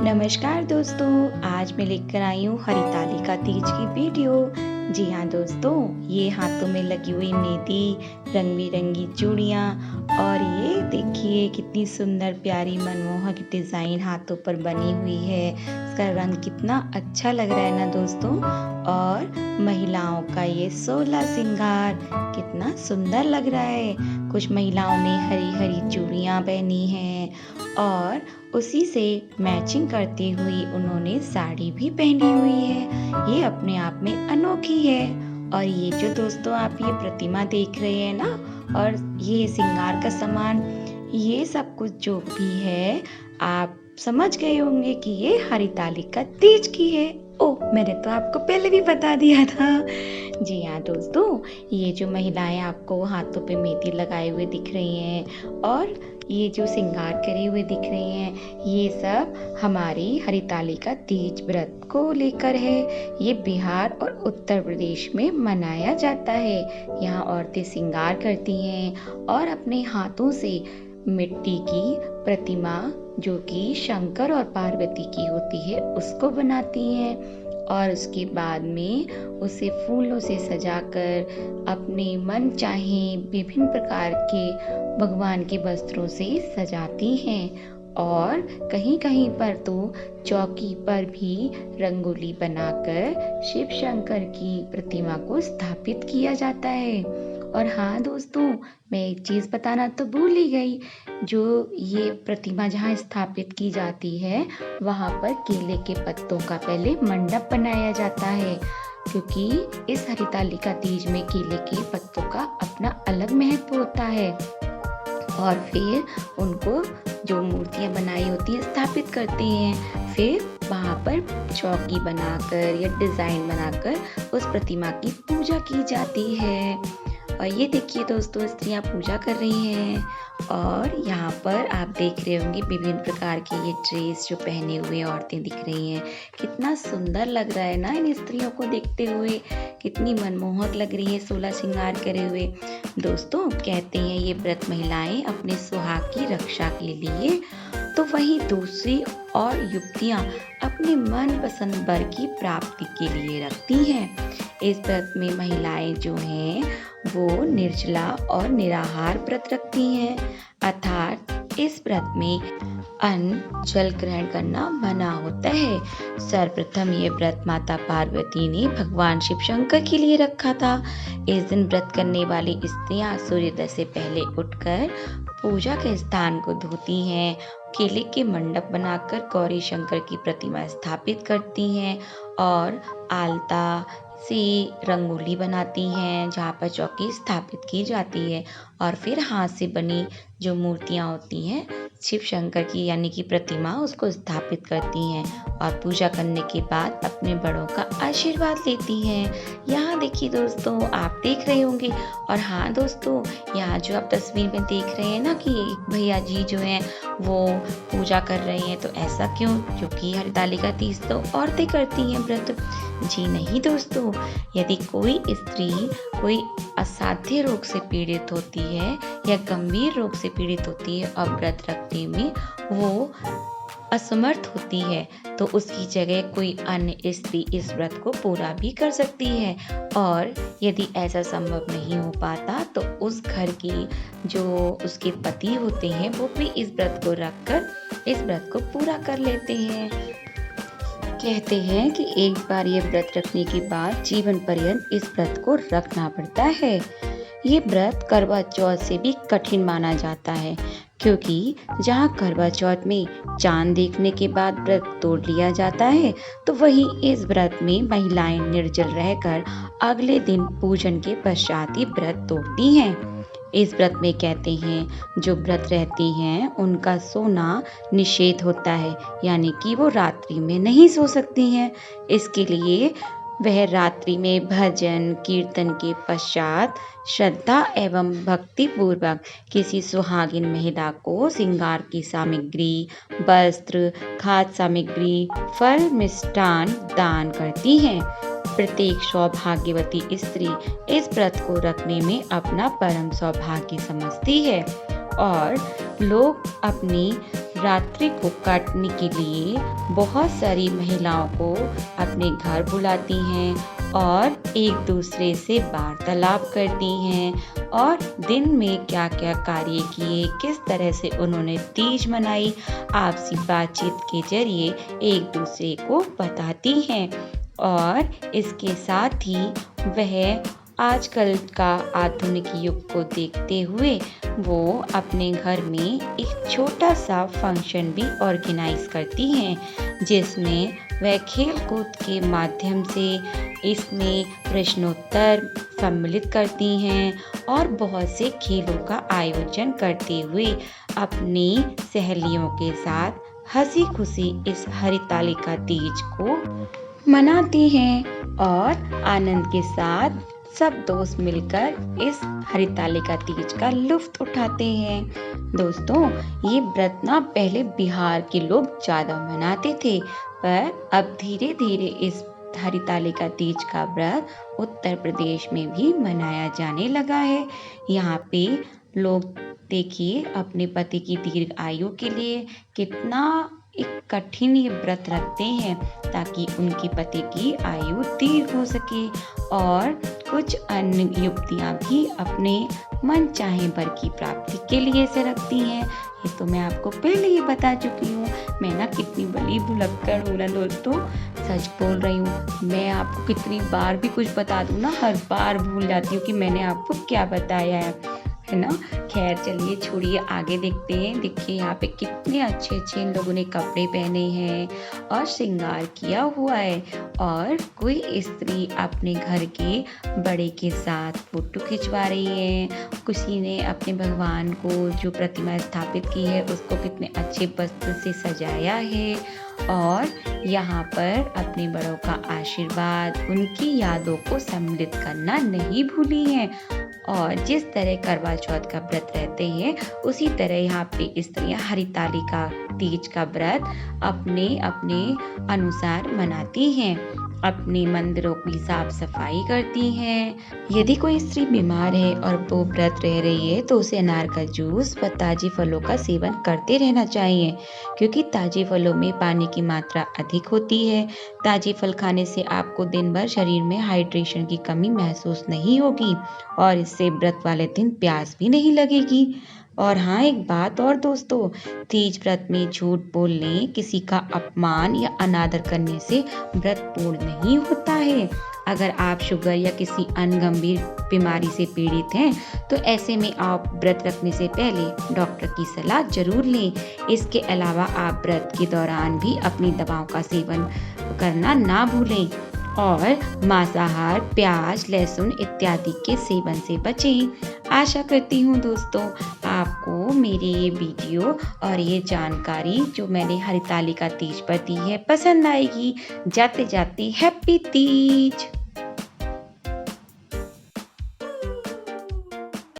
नमस्कार दोस्तों, आज मैं लेकर आई हूँ हरितालिका तीज की वीडियो। जी हाँ दोस्तों, ये हाथों में लगी हुई मेहंदी, रंग बिरंगी चूड़ियाँ और ये देखिए कितनी सुंदर प्यारी मनमोहक डिज़ाइन हाथों पर बनी हुई है। इसका रंग कितना अच्छा लग रहा है ना दोस्तों। और महिलाओं का ये 16 श्रृंगार कितना सुंदर लग रहा है। कुछ महिलाओं ने हरी हरी चूड़ियाँ पहनी हैं और उसी से मैचिंग करती हुई उन्होंने साड़ी भी पहनी हुई है। ये अपने आप में अनोखी है। और ये जो दोस्तों आप ये प्रतिमा देख रहे हैं ना, और ये श्रृंगार का सामान, ये सब कुछ जो भी है, आप समझ गए होंगे कि ये हरितालिका तीज की है। ओह, मैंने तो आपको पहले भी बता दिया था। जी हाँ दोस्तों, ये जो महिलाएं आपको हाथों पे मेहंदी लगाए हुए दिख रही हैं और ये जो श्रृंगार करे हुए दिख रही हैं, ये सब हमारी हरितालिका तीज व्रत को लेकर है। ये बिहार और उत्तर प्रदेश में मनाया जाता है। यहाँ औरतें श्रृंगार करती हैं और अपने हाथों से मिट्टी की प्रतिमा, जो कि शंकर और पार्वती की होती है, उसको बनाती हैं और उसके बाद में उसे फूलों से सजाकर अपने मन चाहे विभिन्न प्रकार के भगवान के वस्त्रों से सजाती हैं। और कहीं कहीं पर तो चौकी पर भी रंगोली बनाकर शिव शंकर की प्रतिमा को स्थापित किया जाता है। और हाँ दोस्तों, मैं एक चीज़ बताना तो भूल ही गई। जो ये प्रतिमा जहाँ स्थापित की जाती है, वहाँ पर केले के पत्तों का पहले मंडप बनाया जाता है, क्योंकि इस हरितालिका तीज में केले के पत्तों का अपना अलग महत्व होता है। और फिर उनको जो मूर्तियाँ बनाई होती हैं स्थापित करते हैं। फिर वहाँ पर चौकी बनाकर या डिज़ाइन बनाकर उस प्रतिमा की पूजा की जाती है। और ये देखिए दोस्तों, स्त्रियाँ पूजा कर रही हैं और यहाँ पर आप देख रहे होंगे विभिन्न प्रकार की ये ड्रेस जो पहने हुए औरतें दिख रही हैं। कितना सुंदर लग रहा है ना इन स्त्रियों को देखते हुए, कितनी मनमोहक लग रही है 16 श्रृंगार करे हुए। दोस्तों, कहते हैं ये व्रत महिलाएं अपने सुहाग की रक्षा के लिए, तो वहीं दूसरी और युवतियां अपने मनपसंद वर की प्राप्ति के लिए रखती हैं। इस व्रत में महिलाएं जो हैं वो निर्जला और निराहार व्रत रखती हैं, अर्थात इस व्रत में अन्न जल ग्रहण करना मना होता है। सर्वप्रथम ये व्रत माता पार्वती ने भगवान शिव शंकर के लिए रखा था। इस दिन व्रत करने वाली स्त्रियां सूर्योदय से पहले उठकर पूजा के स्थान को धोती हैं, केले के मंडप बनाकर गौरी शंकर की प्रतिमा स्थापित करती हैं और आलता से रंगोली बनाती हैं जहाँ पर चौकी स्थापित की जाती है। और फिर हाथ से बनी जो मूर्तियाँ होती हैं शिव शंकर की, यानी कि प्रतिमा, उसको स्थापित करती हैं और पूजा करने के बाद अपने बड़ों का आशीर्वाद लेती हैं। यहाँ देखिए दोस्तों, आप देख रहे होंगे। और हाँ दोस्तों, यहाँ जो आप तस्वीर में देख रहे हैं ना कि एक भैया जी जो हैं वो पूजा कर रहे हैं, तो ऐसा क्यों? क्योंकि हरितालिका तीज तो औरतें करती हैं व्रत। जी नहीं दोस्तों, यदि कोई स्त्री कोई असाध्य रोग से पीड़ित होती है या गंभीर रोग से पीड़ित होती है और व्रत रखने में वो असमर्थ होती है, तो उसकी जगह कोई अन्य स्त्री इस व्रत को पूरा भी कर सकती है। और यदि ऐसा संभव नहीं हो पाता तो उस घर की जो उसके पति होते हैं वो भी इस व्रत को रखकर इस व्रत को पूरा कर लेते हैं। कहते हैं कि एक बार ये व्रत रखने के बाद जीवन पर्यंत इस व्रत को रखना पड़ता है। ये व्रत करवा चौथ से भी कठिन माना जाता है, क्योंकि जहाँ करवा चौथ में चांद देखने के बाद व्रत तोड़ लिया जाता है, तो वहीं इस व्रत में महिलाएं निर्जल रहकर अगले दिन पूजन के पश्चात ही व्रत तोड़ती हैं। इस व्रत में कहते हैं जो व्रत रहती हैं उनका सोना निषेध होता है, यानी कि वो रात्रि में नहीं सो सकती हैं। इसके लिए वह रात्रि में भजन कीर्तन के पश्चात श्रद्धा एवं भक्ति पूर्वक किसी सुहागिन महिला को श्रृंगार की सामग्री, वस्त्र, खाद्य सामग्री, फल, मिष्टान दान करती हैं। प्रत्येक सौभाग्यवती स्त्री इस व्रत को रखने में अपना परम सौभाग्य समझती है और लोग अपनी रात्रि को काटने के लिए बहुत सारी महिलाओं को अपने घर बुलाती हैं और एक दूसरे से वार्तालाप करती हैं और दिन में क्या क्या कार्य किए, किस तरह से उन्होंने तीज मनाई, आपसी बातचीत के जरिए एक दूसरे को बताती हैं। और इसके साथ ही वह आजकल का आधुनिक युग को देखते हुए वो अपने घर में एक छोटा सा फंक्शन भी ऑर्गेनाइज करती हैं, जिसमें वह खेल कूद के माध्यम से इसमें प्रश्नोत्तर सम्मिलित करती हैं और बहुत से खेलों का आयोजन करते हुए अपनी सहेलियों के साथ हंसी खुशी इस हरितालिका तीज को मनाती हैं और आनंद के साथ सब दोस्त मिलकर इस हरितालिका तीज का लुत्फ उठाते हैं। दोस्तों, ये व्रत ना पहले बिहार के लोग ज़्यादा मनाते थे, पर अब धीरे धीरे इस हरितालिका तीज का व्रत उत्तर प्रदेश में भी मनाया जाने लगा है। यहाँ पे लोग देखिए अपने पति की दीर्घ आयु के लिए कितना एक कठिन ये व्रत रखते हैं ताकि उनकी पति की आयु दीर्घ हो सके। और कुछ अन्य युवतियां भी अपने मन चाहे वर की प्राप्ति के लिए इसे रखती हैं। ये तो मैं आपको पहले ही बता चुकी हूँ। मैं ना कितनी बड़ी भुलक्कड़ हूँ ना दोस्तों, सच बोल रही हूँ। मैं आपको कितनी बार भी कुछ बता दूँ ना, हर बार भूल जाती हूँ कि मैंने आपको क्या बताया है ना। खैर चलिए छोड़िए, आगे देखते हैं। देखिए यहाँ पे कितने अच्छे अच्छे इन लोगों ने कपड़े पहने हैं और श्रृंगार किया हुआ है और कोई स्त्री अपने घर के बड़े के साथ फोटो खिंचवा रही है। किसी ने अपने भगवान को जो प्रतिमा स्थापित की है उसको कितने अच्छे वस्त्र से सजाया है और यहाँ पर अपने बड़ों का आशीर्वाद, उनकी यादों को सम्मिलित करना नहीं भूली है। और जिस तरह करवा चौथ का व्रत रहते हैं उसी तरह यहाँ पे स्त्रियां हरितालिका तीज का व्रत अपने अपने अनुसार मनाती हैं, अपने मंदिरों की साफ सफाई करती हैं। यदि कोई स्त्री बीमार है और वो व्रत रह रही है तो उसे अनार का जूस व ताजे फलों का सेवन करते रहना चाहिए, क्योंकि ताजे फलों में पानी की मात्रा अधिक होती है। ताजे फल खाने से आपको दिन भर शरीर में हाइड्रेशन की कमी महसूस नहीं होगी और इससे व्रत वाले दिन प्यास भी नहीं लगेगी। और हाँ, एक बात और दोस्तों, तीज व्रत में झूठ बोलने, किसी का अपमान या अनादर करने से व्रत पूर्ण नहीं होता है। अगर आप शुगर या किसी अन्य गंभीर बीमारी से पीड़ित हैं तो ऐसे में आप व्रत रखने से पहले डॉक्टर की सलाह जरूर लें। इसके अलावा आप व्रत के दौरान भी अपनी दवाओं का सेवन करना ना भूलें और मांसाहार, प्याज, लहसुन इत्यादि के सेवन से बचें। आशा करती हूँ दोस्तों आपको मेरी ये वीडियो और ये जानकारी जो मैंने हरितालिका तीज पर दी है पसंद आएगी। जाते जाते हैप्पी तीज।